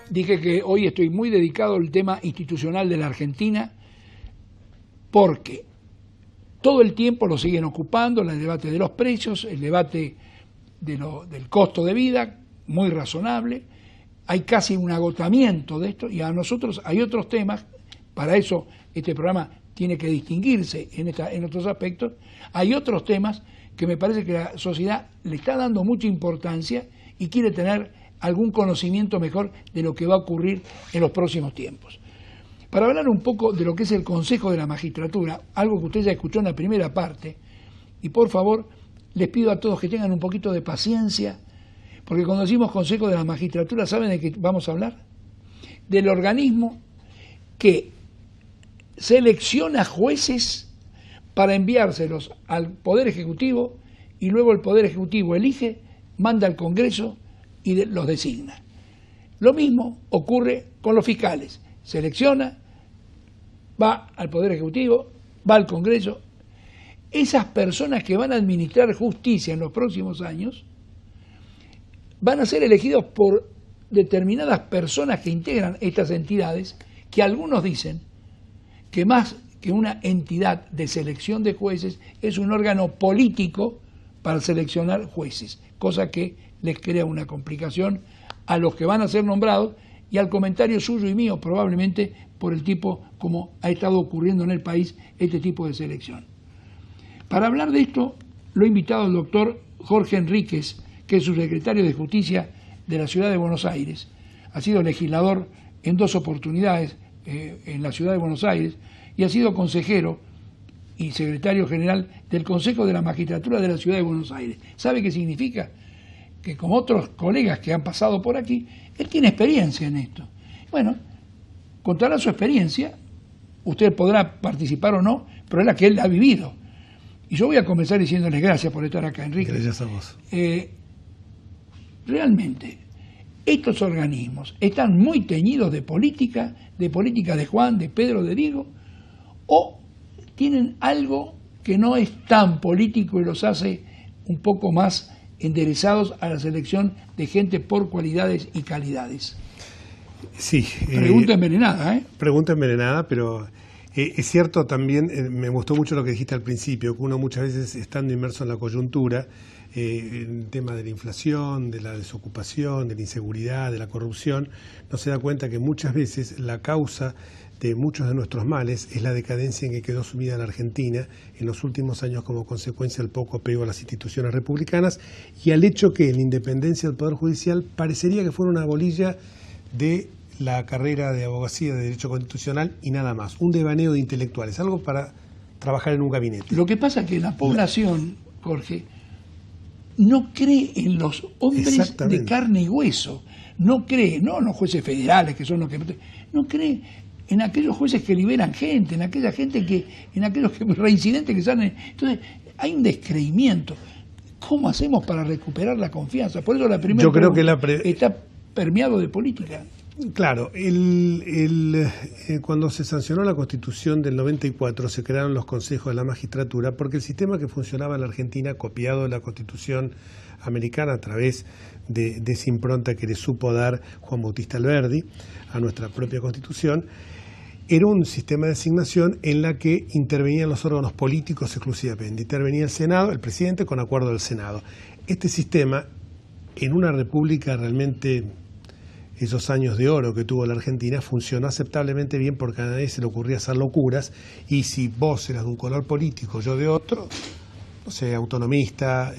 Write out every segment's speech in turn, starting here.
Dije que hoy estoy muy dedicado al tema institucional de la Argentina porque todo el tiempo lo siguen ocupando, el debate de los precios, el debate del costo de vida, muy razonable. Hay casi un agotamiento de esto y a nosotros hay otros temas, para eso este programa tiene que distinguirse en otros aspectos. Hay otros temas que me parece que la sociedad le está dando mucha importancia y quiere tener algún conocimiento mejor de lo que va a ocurrir en los próximos tiempos. Para hablar un poco de lo que es el Consejo de la Magistratura, algo que usted ya escuchó en la primera parte, y por favor les pido a todos que tengan un poquito de paciencia, porque cuando decimos Consejo de la Magistratura, ¿saben de qué vamos a hablar? Del organismo que selecciona jueces para enviárselos al Poder Ejecutivo y luego el Poder Ejecutivo elige, manda al Congreso y los designa. Lo mismo ocurre con los fiscales. Selecciona, va al Poder Ejecutivo, va al Congreso. Esas personas que van a administrar justicia en los próximos años van a ser elegidos por determinadas personas que integran estas entidades, que algunos dicen que más que una entidad de selección de jueces es un órgano político para seleccionar jueces, cosa que les crea una complicación a los que van a ser nombrados y al comentario suyo y mío, probablemente por el tipo como ha estado ocurriendo en el país este tipo de selección. Para hablar de esto, lo he invitado al doctor Jorge Enríquez, que es subsecretario de Justicia de la Ciudad de Buenos Aires. Ha sido legislador en 2 oportunidades en la Ciudad de Buenos Aires y ha sido consejero y secretario general del Consejo de la Magistratura de la Ciudad de Buenos Aires. ¿Sabe qué significa? Que como otros colegas que han pasado por aquí, él tiene experiencia en esto. Bueno, contará su experiencia, usted podrá participar o no, pero es la que él ha vivido. Y yo voy a comenzar diciéndoles gracias por estar acá, Enrique. Gracias a vos. Realmente, estos organismos están muy teñidos de política de Juan, de Pedro, de Diego, o tienen algo que no es tan político y los hace un poco más enderezados a la selección de gente por cualidades y calidades. Sí. Pregunta envenenada, ¿eh? Pregunta envenenada, pero es cierto también, me gustó mucho lo que dijiste al principio, que uno muchas veces estando inmerso en la coyuntura, en el tema de la inflación, de la desocupación, de la inseguridad, de la corrupción, no se da cuenta que muchas veces la causa de muchos de nuestros males es la decadencia en que quedó sumida la Argentina en los últimos años como consecuencia del poco apego a las instituciones republicanas y al hecho que la independencia del Poder Judicial parecería que fuera una bolilla de la carrera de abogacía de Derecho Constitucional y nada más, un devaneo de intelectuales, algo para trabajar en un gabinete. Lo que pasa es que la población, Jorge, no cree en los hombres de carne y hueso, no cree, no en los jueces federales que son los que... no cree en aquellos jueces que liberan gente, en aquella gente que, en aquellos reincidentes que salen. Entonces, hay un descreimiento. ¿Cómo hacemos para recuperar la confianza? Por eso la primera pregunta está permeado de política. Claro, cuando se sancionó la Constitución del 94 se crearon los consejos de la magistratura porque el sistema que funcionaba en la Argentina, copiado de la Constitución americana a través de esa impronta que le supo dar Juan Bautista Alberdi a nuestra propia Constitución, era un sistema de asignación en la que intervenían los órganos políticos exclusivamente. Intervenía el Senado, el presidente con acuerdo del Senado. Este sistema, en una república realmente, esos años de oro que tuvo la Argentina, funcionó aceptablemente bien porque a nadie se le ocurría hacer locuras, y si vos eras de un color político, yo de otro, no sé, autonomista,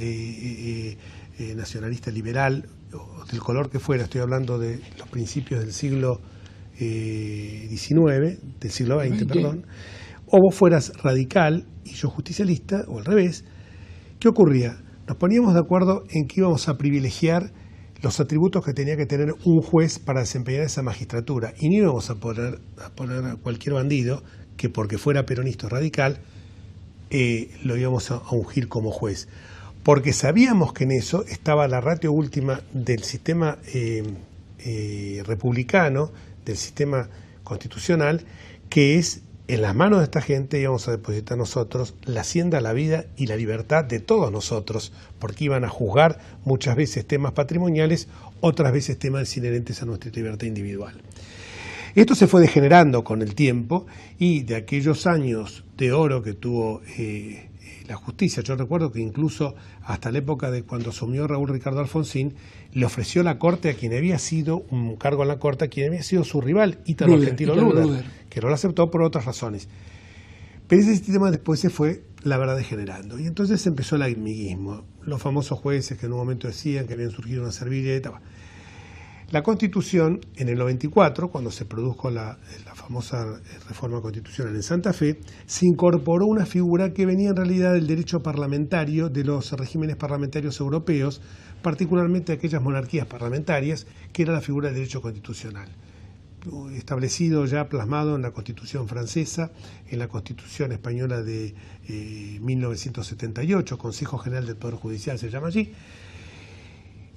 nacionalista liberal, o del color que fuera, estoy hablando de los principios del siglo XIX, del siglo XX, perdón, o vos fueras radical y yo justicialista, o al revés, ¿qué ocurría? Nos poníamos de acuerdo en que íbamos a privilegiar los atributos que tenía que tener un juez para desempeñar esa magistratura, y no íbamos a poner a cualquier bandido que porque fuera peronista o radical lo íbamos a ungir como juez, porque sabíamos que en eso estaba la ratio última del sistema republicano, del sistema constitucional, que es en las manos de esta gente íbamos a depositar nosotros la hacienda, la vida y la libertad de todos nosotros, porque iban a juzgar muchas veces temas patrimoniales, otras veces temas inherentes a nuestra libertad individual. Esto se fue degenerando con el tiempo y de aquellos años de oro que tuvo la justicia, yo recuerdo que incluso hasta la época de cuando asumió Raúl Ricardo Alfonsín, le ofreció la Corte a quien había sido un cargo en la Corte, a quien había sido su rival, Ítalo Argentino Luder, que no lo aceptó por otras razones. Pero ese sistema después se fue, la verdad, degenerando. Y entonces empezó el amiguismo, los famosos jueces que en un momento decían que habían surgido una servilleta. La Constitución, en el 94, cuando se produjo la famosa reforma constitucional en Santa Fe, se incorporó una figura que venía en realidad del derecho parlamentario de los regímenes parlamentarios europeos, particularmente de aquellas monarquías parlamentarias, que era la figura del derecho constitucional, establecido ya plasmado en la Constitución francesa, en la Constitución española de 1978, Consejo General del Poder Judicial se llama allí.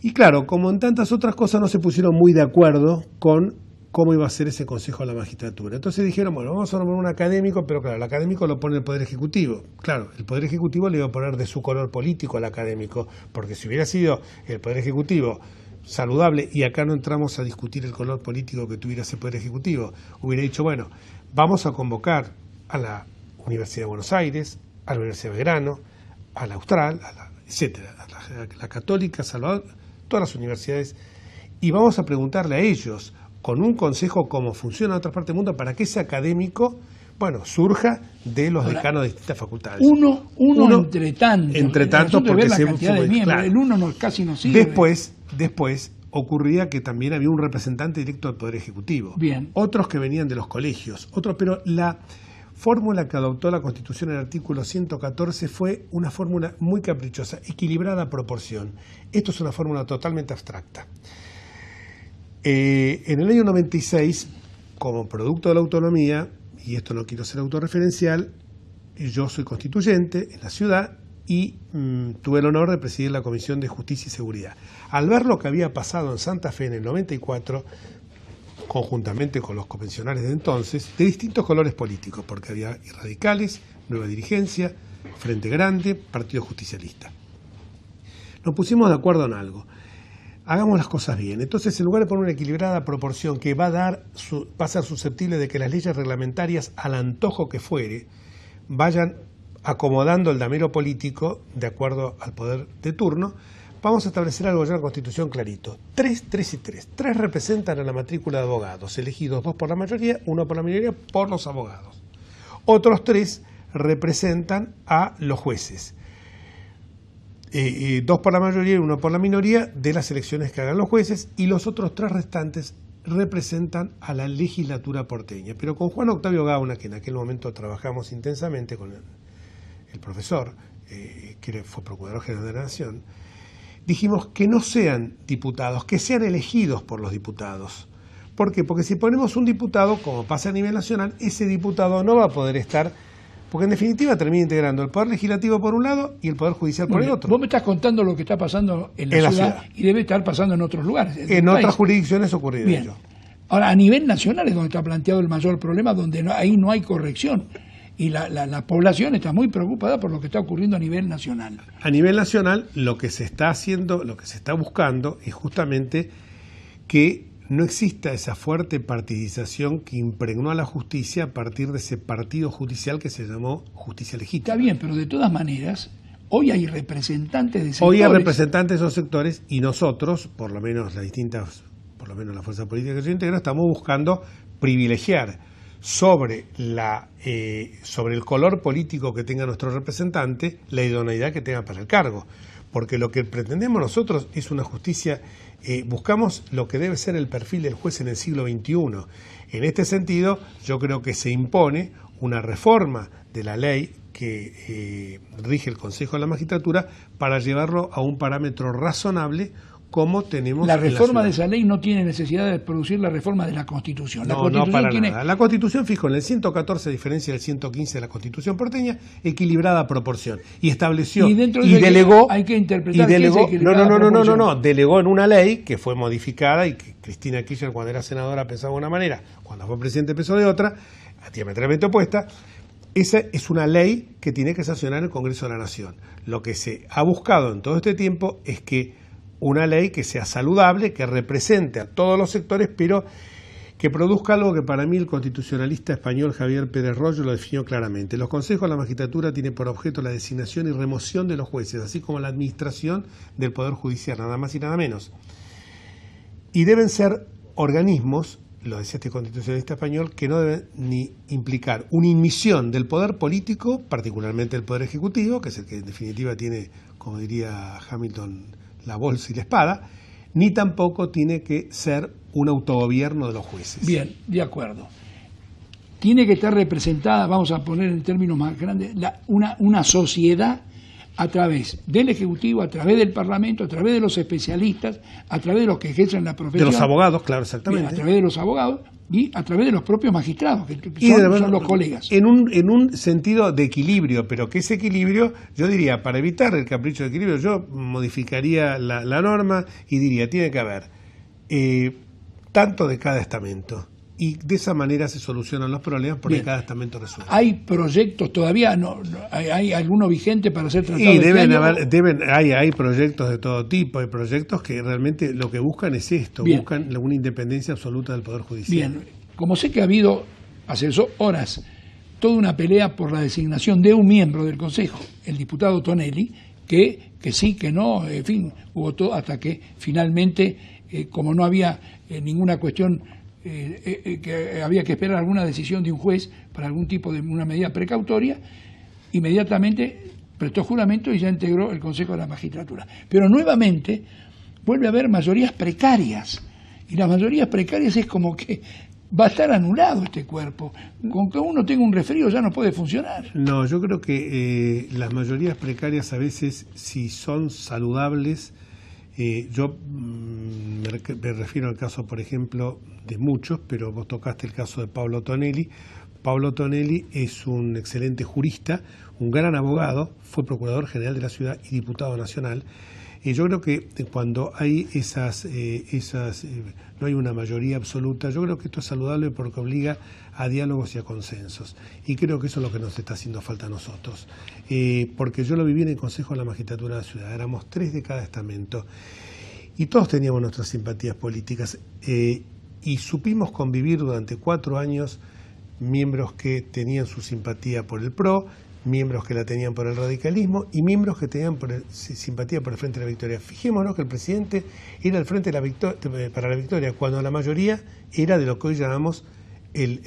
Y claro, como en tantas otras cosas, no se pusieron muy de acuerdo con cómo iba a ser ese Consejo de la Magistratura. Entonces dijeron, bueno, vamos a nombrar un académico, pero claro, el académico lo pone el Poder Ejecutivo. Claro, el Poder Ejecutivo le iba a poner de su color político al académico, porque si hubiera sido el Poder Ejecutivo saludable, y acá no entramos a discutir el color político que tuviera ese Poder Ejecutivo, hubiera dicho, bueno, vamos a convocar a la Universidad de Buenos Aires, a la Universidad de Belgrano, a la Austral, etcétera, a la Católica, Salvador, todas las universidades, y vamos a preguntarle a ellos, con un consejo cómo funciona en otra parte del mundo, para que ese académico, bueno, surja de los decanos de distintas facultades. Uno entre tanto, porque se fue, claro. El uno casi no sirve. Después ocurría que también había un representante directo del Poder Ejecutivo. Bien. Otros que venían de los colegios, pero la fórmula que adoptó la Constitución en el artículo 114 fue una fórmula muy caprichosa, equilibrada a proporción. Esto es una fórmula totalmente abstracta. En el año 96, como producto de la autonomía, y esto no quiero ser autorreferencial, yo soy constituyente en la ciudad y tuve el honor de presidir la Comisión de Justicia y Seguridad. Al ver lo que había pasado en Santa Fe en el 94, conjuntamente con los convencionales de entonces, de distintos colores políticos, porque había radicales, Nueva Dirigencia, Frente Grande, Partido Justicialista. Nos pusimos de acuerdo en algo. Hagamos las cosas bien. Entonces, en lugar de poner una equilibrada proporción que va a ser susceptible de que las leyes reglamentarias, al antojo que fuere, vayan acomodando el damero político de acuerdo al poder de turno, vamos a establecer algo ya en la Constitución clarito. 3 y 3. 3 representan a la matrícula de abogados, elegidos 2 por la mayoría, 1 por la minoría, por los abogados. Otros 3 representan a los jueces. 2 por la mayoría y 1 por la minoría de las elecciones que hagan los jueces, y los otros 3 restantes representan a la legislatura porteña. Pero con Juan Octavio Gauna, que en aquel momento trabajamos intensamente con el profesor, que fue Procurador General de la Nación, dijimos que no sean diputados, que sean elegidos por los diputados. ¿Por qué? Porque si ponemos un diputado, como pasa a nivel nacional, ese diputado no va a poder estar, porque en definitiva termina integrando el Poder Legislativo por un lado y el Poder Judicial por el otro. Vos me estás contando lo que está pasando en la ciudad y debe estar pasando en otros lugares. En otras jurisdicciones ha ocurrido ello. Ahora, a nivel nacional es donde está planteado el mayor problema, donde ahí no hay corrección. Y la población está muy preocupada por lo que está ocurriendo a nivel nacional. A nivel nacional, lo que se está haciendo, lo que se está buscando es justamente que no exista esa fuerte partidización que impregnó a la justicia a partir de ese partido judicial que se llamó Justicia Legítima. Está bien, pero de todas maneras, hoy hay representantes de sectores. Hoy hay representantes de esos sectores, y nosotros, por lo menos la fuerza política que yo integro, estamos buscando privilegiar sobre el color político que tenga nuestro representante, la idoneidad que tenga para el cargo. Porque lo que pretendemos nosotros es una justicia, buscamos lo que debe ser el perfil del juez en el siglo XXI. En este sentido, yo creo que se impone una reforma de la ley que rige el Consejo de la Magistratura para llevarlo a un parámetro razonable como tenemos la reforma de esa ley no tiene necesidad de producir la reforma de la Constitución. No, no para nada. La Constitución fijó en el 114, a diferencia del 115 de la Constitución porteña, equilibrada proporción. Y estableció, y delegó... Hay que interpretar delegó en una ley que fue modificada y que Cristina Kirchner, cuando era senadora, pensaba de una manera, cuando fue presidente pensó de otra, diametralmente opuesta. Esa es una ley que tiene que sancionar el Congreso de la Nación. Lo que se ha buscado en todo este tiempo es que una ley que sea saludable, que represente a todos los sectores, pero que produzca algo que para mí el constitucionalista español Javier Pérez Royo lo definió claramente. Los consejos de la magistratura tienen por objeto la designación y remoción de los jueces, así como la administración del Poder Judicial, nada más y nada menos. Y deben ser organismos, lo decía este constitucionalista español, que no deben ni implicar una inmisión del poder político, particularmente el Poder Ejecutivo, que es el que en definitiva tiene, como diría Hamilton, la bolsa y la espada, ni tampoco tiene que ser un autogobierno de los jueces. Bien, de acuerdo. Tiene que estar representada, vamos a poner en términos más grandes, una sociedad a través del Ejecutivo, a través del Parlamento, a través de los especialistas, a través de los que ejercen la profesión. De los abogados, claro, exactamente. Bien, a través de los abogados y a través de los propios magistrados, que son los colegas. En un sentido de equilibrio, pero que ese equilibrio, yo diría, para evitar el capricho de equilibrio, yo modificaría la norma y diría, tiene que haber tanto de cada estamento. Y de esa manera se solucionan los problemas porque cada estamento resuelve. ¿Hay proyectos todavía? ¿Hay alguno vigente para ser tratado? Y hay proyectos de todo tipo, hay proyectos que realmente lo que buscan es esto, buscan una independencia absoluta del Poder Judicial. Bien, como sé que ha habido hace horas toda una pelea por la designación de un miembro del Consejo, el diputado Tonelli, que sí, que no, en fin, hubo todo hasta que finalmente, como no había ninguna cuestión, que había que esperar alguna decisión de un juez para algún tipo de una medida precautoria, inmediatamente prestó juramento y ya integró el Consejo de la Magistratura. Pero nuevamente vuelve a haber mayorías precarias, y las mayorías precarias es como que va a estar anulado este cuerpo. Con que uno tenga un resfrío ya no puede funcionar. No, yo creo que las mayorías precarias a veces, si son saludables, yo me refiero al caso, por ejemplo, de muchos, pero vos tocaste el caso de Pablo Tonelli. Pablo Tonelli es un excelente jurista, un gran abogado, fue procurador general de la ciudad y diputado nacional. Yo creo que cuando hay no hay una mayoría absoluta, yo creo que esto es saludable porque obliga a diálogos y a consensos. Y creo que eso es lo que nos está haciendo falta a nosotros. Porque yo lo viví en el Consejo de la Magistratura de la Ciudad, éramos 3 de cada estamento y todos teníamos nuestras simpatías políticas y supimos convivir durante 4 años miembros que tenían su simpatía por el PRO, miembros que la tenían por el radicalismo y miembros que tenían simpatía por el Frente de la Victoria. Fijémonos que el presidente era el Frente de la para la Victoria, cuando la mayoría era de lo que hoy llamamos el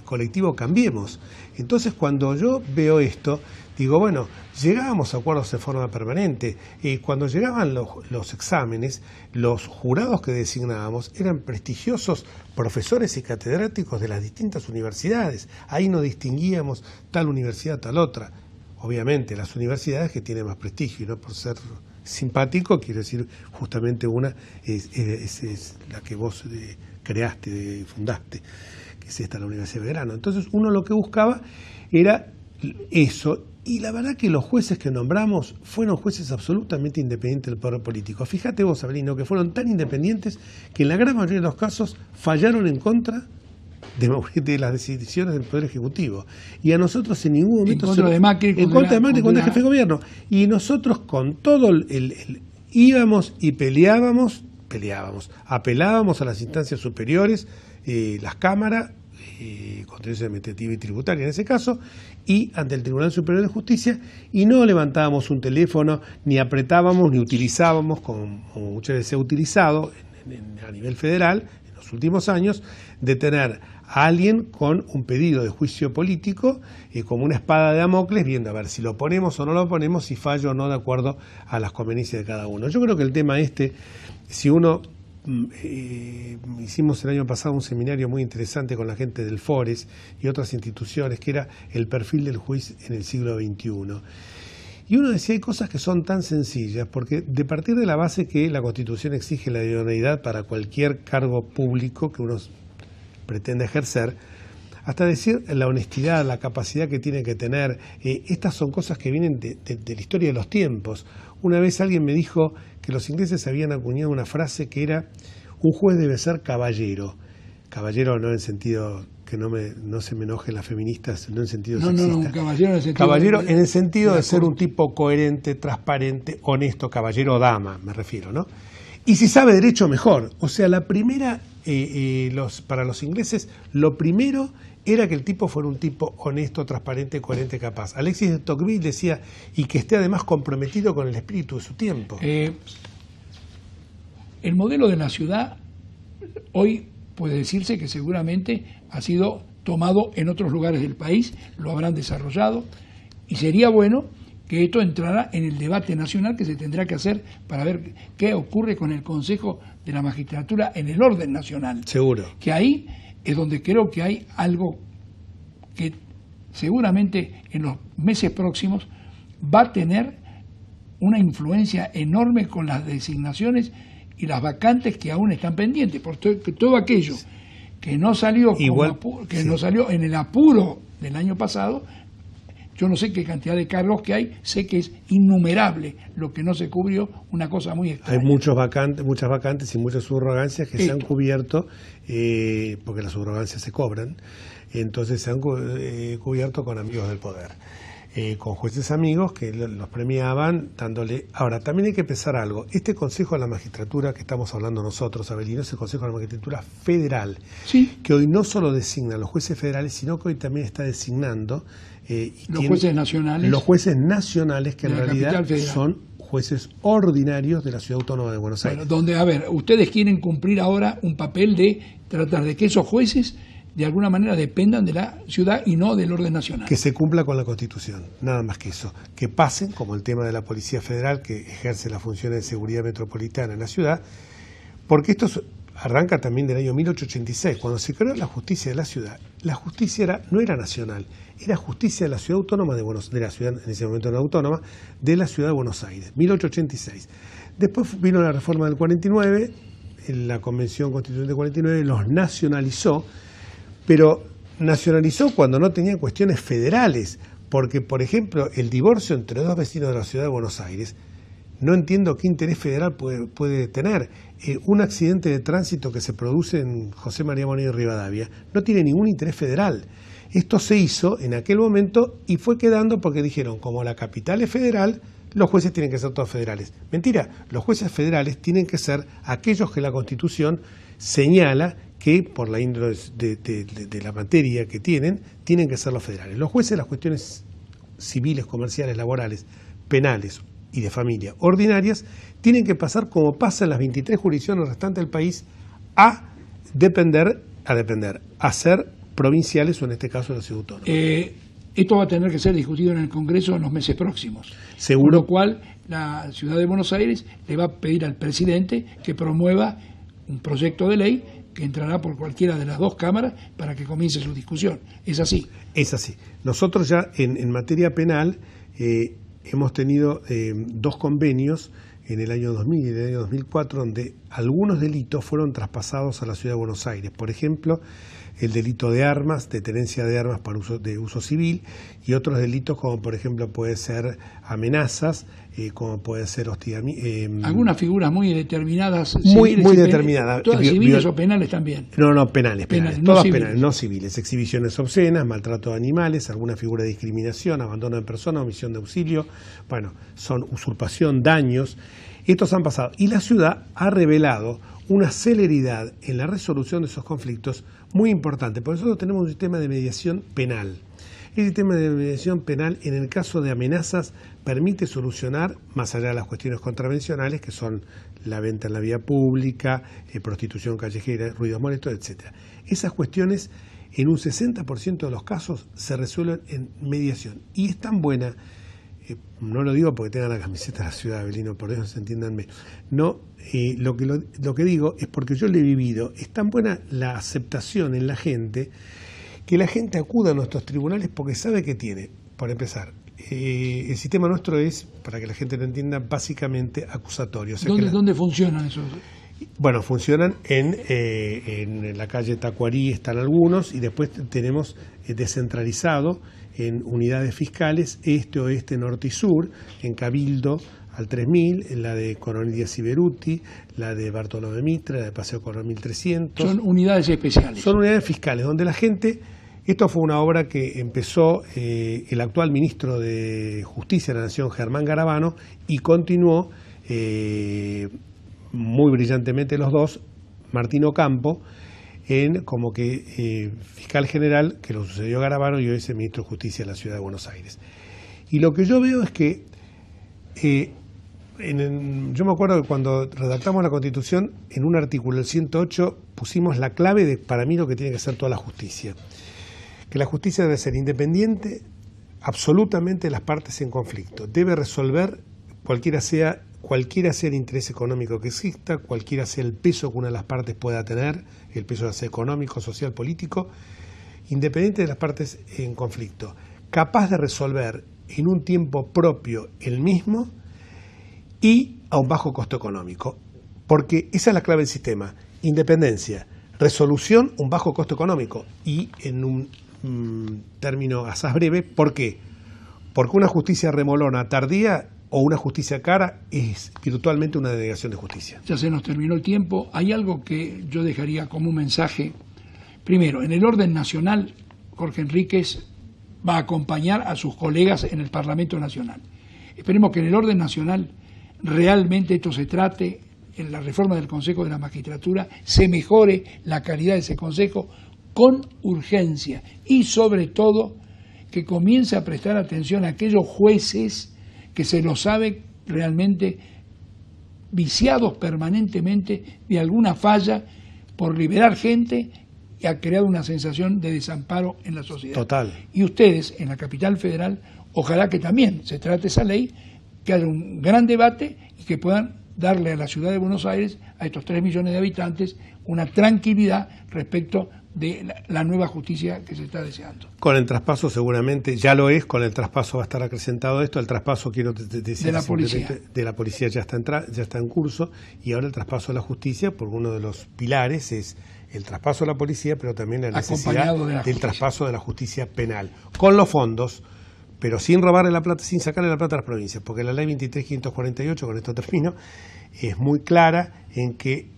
colectivo Cambiemos. Entonces, cuando yo veo esto, digo, bueno, llegábamos a acuerdos de forma permanente. Cuando llegaban los exámenes, los jurados que designábamos eran prestigiosos profesores y catedráticos de las distintas universidades. Ahí no distinguíamos tal universidad, tal otra. Obviamente, las universidades que tienen más prestigio, y no por ser simpático, quiero decir, justamente una es la que vos creaste, fundaste, que es esta, la Universidad de Belgrano. Entonces, uno lo que buscaba era eso. Y la verdad que los jueces que nombramos fueron jueces absolutamente independientes del poder político. Fíjate vos, Abelino, que fueron tan independientes que en la gran mayoría de los casos fallaron en contra de las decisiones del Poder Ejecutivo. Y a nosotros en ningún momento... En contra de Macri, contra el jefe de gobierno. Y nosotros con todo íbamos y peleábamos, apelábamos a las instancias superiores, las cámaras, contencioso administrativa y tributaria en ese caso, y ante el Tribunal Superior de Justicia, y no levantábamos un teléfono, ni apretábamos, ni utilizábamos, como muchas veces se ha utilizado a nivel federal en los últimos años, de tener a alguien con un pedido de juicio político, como una espada de Damocles, viendo a ver si lo ponemos o no lo ponemos, si fallo o no de acuerdo a las conveniencias de cada uno. Yo creo que el tema si uno... hicimos el año pasado un seminario muy interesante con la gente del Fores y otras instituciones, que era el perfil del juez en el siglo XXI. Y uno decía, hay cosas que son tan sencillas, porque de partir de la base que la Constitución exige la idoneidad para cualquier cargo público que uno pretende ejercer, hasta decir la honestidad, la capacidad que tiene que tener, estas son cosas que vienen de la historia de los tiempos. Una vez alguien me dijo que los ingleses habían acuñado una frase que era: un juez debe ser caballero. Caballero no en sentido que no se me enojen las feministas, no en sentido sexista. No, caballero en el sentido, caballero en el sentido de ser un tipo coherente, transparente, honesto, caballero o dama, me refiero, ¿no? Y si sabe derecho, mejor. O sea, la primera, para los ingleses, lo primero era que el tipo fuera un tipo honesto, transparente, coherente, capaz. Alexis de Tocqueville decía, y que esté además comprometido con el espíritu de su tiempo. El modelo de la ciudad hoy puede decirse que seguramente ha sido tomado en otros lugares del país, lo habrán desarrollado, y sería bueno que esto entrara en el debate nacional que se tendrá que hacer para ver qué ocurre con el Consejo de la Magistratura en el orden nacional. Seguro. Que ahí es donde creo que hay algo que seguramente en los meses próximos va a tener una influencia enorme con las designaciones y las vacantes que aún están pendientes, porque todo aquello que no salió no salió en el apuro del año pasado. Yo no sé qué cantidad de cargos que hay, sé que es innumerable lo que no se cubrió, una cosa muy extraña. Hay muchas vacantes y muchas subrogancias que se han cubierto, porque las subrogancias se cobran, entonces se han cubierto con amigos del poder, con jueces amigos que los premiaban dándole... Ahora, también hay que pensar algo, este Consejo de la Magistratura que estamos hablando nosotros, Avelino, es el Consejo de la Magistratura Federal, sí, que hoy no solo designa a los jueces federales, sino que hoy también está designando... los jueces nacionales. Los jueces nacionales, que en realidad son jueces ordinarios de la Ciudad Autónoma de Buenos Aires. Bueno, donde, a ver, ustedes quieren cumplir ahora un papel de tratar de que esos jueces de alguna manera dependan de la ciudad y no del orden nacional. Que se cumpla con la Constitución, nada más que eso. Que pasen, como el tema de la Policía Federal, que ejerce las funciones de seguridad metropolitana en la ciudad, porque esto arranca también del año 1886, cuando se creó la justicia de la ciudad. La justicia no era nacional, era justicia de la ciudad autónoma de la ciudad, en ese momento no autónoma, de la ciudad de Buenos Aires, 1886. Después vino la reforma del 49, en la Convención Constituyente del 49 los nacionalizó, pero nacionalizó cuando no tenía cuestiones federales, porque, por ejemplo, el divorcio entre dos vecinos de la ciudad de Buenos Aires, no entiendo qué interés federal puede tener. Un accidente de tránsito que se produce en José María Monedo y Rivadavia no tiene ningún interés federal. Esto se hizo en aquel momento y fue quedando porque dijeron, como la capital es federal, los jueces tienen que ser todos federales. Mentira, los jueces federales tienen que ser aquellos que la Constitución señala que, por la índole de la materia que tienen que ser los federales. Los jueces, las cuestiones civiles, comerciales, laborales, penales y de familia ordinarias, tienen que pasar como pasa en las 23 jurisdicciones restantes del país a ser provinciales o en este caso de la ciudad autónoma. Esto va a tener que ser discutido en el Congreso en los meses próximos. Seguro. Por lo cual la ciudad de Buenos Aires le va a pedir al presidente que promueva un proyecto de ley que entrará por cualquiera de las dos cámaras para que comience su discusión. ¿Es así? Es así. Nosotros ya en materia penal hemos tenido dos convenios en el año 2000 y en el año 2004 donde algunos delitos fueron traspasados a la ciudad de Buenos Aires. Por ejemplo, el delito de armas, de tenencia de armas para de uso civil, y otros delitos como por ejemplo puede ser amenazas, como puede ser hostigamiento. Algunas figuras muy determinadas. Muy determinadas. ¿Todas civiles o penales también? No, penales, todas no penales, no civiles. Exhibiciones obscenas, maltrato de animales, alguna figura de discriminación, abandono de persona, omisión de auxilio, bueno, son usurpación, daños. Estos han pasado. Y la ciudad ha revelado una celeridad en la resolución de esos conflictos muy importante. Por eso nosotros tenemos un sistema de mediación penal. El sistema de mediación penal, en el caso de amenazas, permite solucionar, más allá de las cuestiones contravencionales, que son la venta en la vía pública, prostitución callejera, ruidos molestos, etc. Esas cuestiones, en un 60% de los casos, se resuelven en mediación. Y es tan buena, no lo digo porque tenga la camiseta de la ciudad, Avelino, por eso entiéndanme. No, lo que digo es porque yo lo he vivido. Es tan buena la aceptación en la gente que la gente acuda a nuestros tribunales porque sabe que tiene, por empezar, el sistema nuestro es, para que la gente lo entienda, básicamente acusatorio. O sea, ¿Dónde funcionan esos? Bueno, funcionan en la calle Tacuarí, están algunos, y después tenemos descentralizado en unidades fiscales, este, oeste, norte y sur, en Cabildo al 3000, en la de Coronel Díaz y Beruti, la de Bartolomé Mitre, la de Paseo Coronel 1300. Son unidades especiales. Son unidades fiscales, donde la gente... Esto fue una obra que empezó el actual ministro de Justicia de la Nación, Germán Garabano, y continuó muy brillantemente los dos, Martín Ocampo, como que fiscal general, que lo sucedió Garabano, y hoy es el ministro de Justicia de la Ciudad de Buenos Aires. Y lo que yo veo es que, yo me acuerdo que cuando redactamos la Constitución, en un artículo, el 108, pusimos la clave de, para mí, lo que tiene que ser toda la justicia. Que la justicia debe ser independiente absolutamente de las partes en conflicto. Debe resolver cualquiera sea el interés económico que exista, cualquiera sea el peso que una de las partes pueda tener, el peso ya sea económico, social, político, independiente de las partes en conflicto, capaz de resolver en un tiempo propio el mismo y a un bajo costo económico. Porque esa es la clave del sistema: independencia, resolución, un bajo costo económico. Y en un término asaz breve, ¿por qué? Porque una justicia remolona tardía o una justicia cara es virtualmente una denegación de justicia. Ya se nos terminó el tiempo. Hay algo que yo dejaría como un mensaje. Primero, en el orden nacional, Jorge Enríquez va a acompañar a sus colegas en el Parlamento Nacional. Esperemos que en el orden nacional realmente esto se trate, en la reforma del Consejo de la Magistratura, se mejore la calidad de ese Consejo con urgencia, y sobre todo que comience a prestar atención a aquellos jueces que se lo sabe realmente viciados permanentemente de alguna falla por liberar gente, y ha creado una sensación de desamparo en la sociedad. Total. Y ustedes en la capital federal, ojalá que también se trate esa ley, que haya un gran debate y que puedan darle a la ciudad de Buenos Aires, a estos 3 millones de habitantes, una tranquilidad respecto de la nueva justicia que se está deseando. Con el traspaso seguramente, ya lo es, con el traspaso va a estar acrecentado esto. El traspaso, quiero decir, de la policía ya está en curso, y ahora el traspaso de la justicia, porque uno de los pilares es el traspaso de la policía, pero también la necesidad del traspaso de la justicia penal, con los fondos, pero sin robarle la plata, sin sacarle la plata a las provincias, porque la ley 23.548, con esto termino, es muy clara en que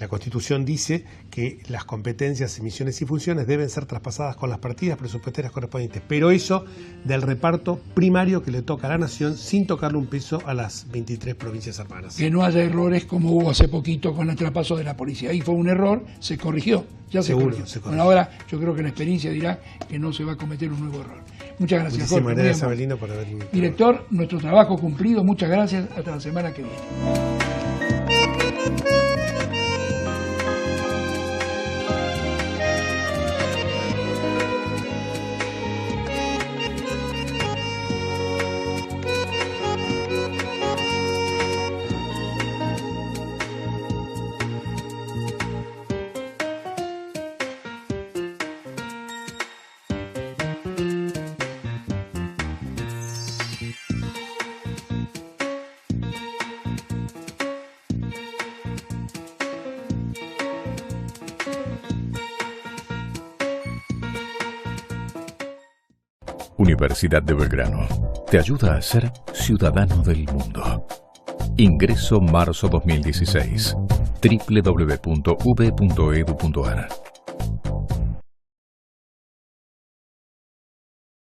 la Constitución dice que las competencias, misiones y funciones deben ser traspasadas con las partidas presupuestarias correspondientes, pero eso del reparto primario que le toca a la Nación, sin tocarle un peso a las 23 provincias hermanas. Que no haya errores como hubo hace poquito con el traspaso de la policía. Ahí fue un error, se corrigió, ya se corrigió. Bueno, ahora yo creo que la experiencia dirá que no se va a cometer un nuevo error. Muchas gracias, Jorge. Muchísimas gracias, Abelino, por haber invitado. Director, nuestro trabajo cumplido. Muchas gracias. Hasta la semana que viene. Universidad de Belgrano te ayuda a ser ciudadano del mundo. Ingreso marzo 2016. www.ub.edu.ar